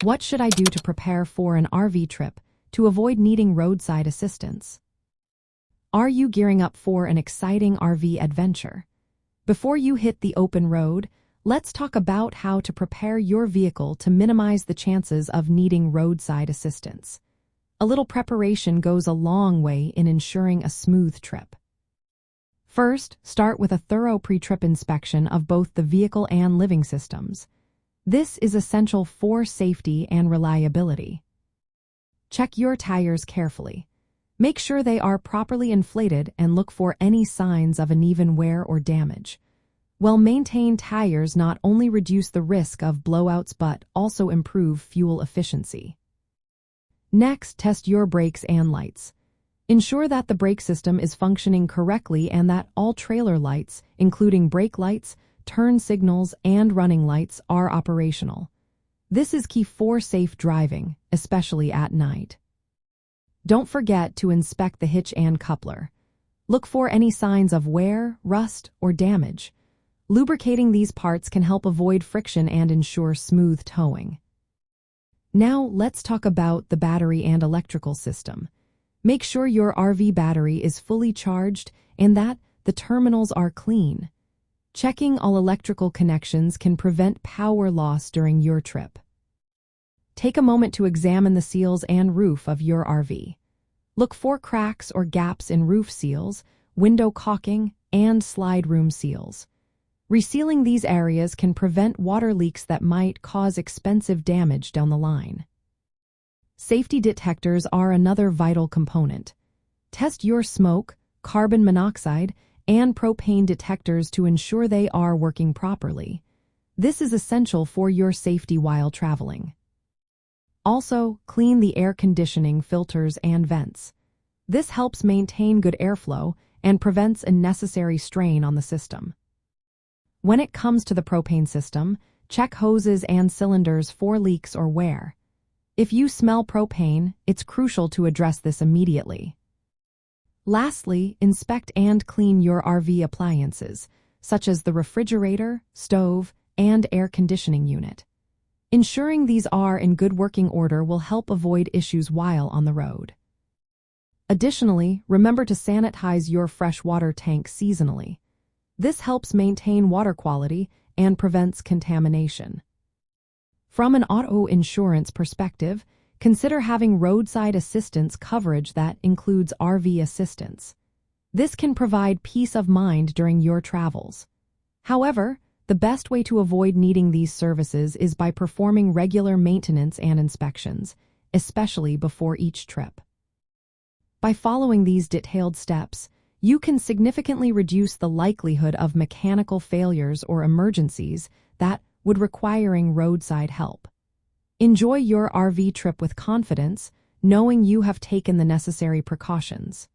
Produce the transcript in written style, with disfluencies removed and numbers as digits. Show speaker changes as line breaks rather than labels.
What should I do to prepare for an RV trip to avoid needing roadside assistance? Are you gearing up for an exciting RV adventure? Before you hit the open road, let's talk about how to prepare your vehicle to minimize the chances of needing roadside assistance. A little preparation goes a long way in ensuring a smooth trip. First, start with a thorough pre-trip inspection of both the vehicle and living systems. This is essential for safety and reliability. Check your tires carefully. Make sure they are properly inflated and look for any signs of uneven wear or damage. Well-maintained tires not only reduce the risk of blowouts but also improve fuel efficiency. Next, test your brakes and lights. Ensure that the brake system is functioning correctly and that all trailer lights, including brake lights, turn signals, and running lights, are operational. This is key for safe driving, especially at night. Don't forget to inspect the hitch and coupler. Look for any signs of wear, rust, or damage. Lubricating these parts can help avoid friction and ensure smooth towing. Now, let's talk about the battery and electrical system. Make sure your RV battery is fully charged and that the terminals are clean. Checking all electrical connections can prevent power loss during your trip. Take a moment to examine the seals and roof of your RV. Look for cracks or gaps in roof seals, window caulking, and slide room seals. Resealing these areas can prevent water leaks that might cause expensive damage down the line. Safety detectors are another vital component. Test your smoke, carbon monoxide, and propane detectors to ensure they are working properly. This is essential for your safety while traveling. Also, clean the air conditioning filters and vents. This helps maintain good airflow and prevents unnecessary strain on the system. When it comes to the propane system, check hoses and cylinders for leaks or wear. If you smell propane, it's crucial to address this immediately. Lastly, inspect and clean your RV appliances, such as the refrigerator, stove, and air conditioning unit. Ensuring these are in good working order will help avoid issues while on the road. Additionally, remember to sanitize your freshwater tank seasonally. This helps maintain water quality and prevents contamination. From an auto insurance perspective, consider having roadside assistance coverage that includes RV assistance. This can provide peace of mind during your travels. However, the best way to avoid needing these services is by performing regular maintenance and inspections, especially before each trip. By following these detailed steps, you can significantly reduce the likelihood of mechanical failures or emergencies that would requiring roadside help. Enjoy your RV trip with confidence, knowing you have taken the necessary precautions.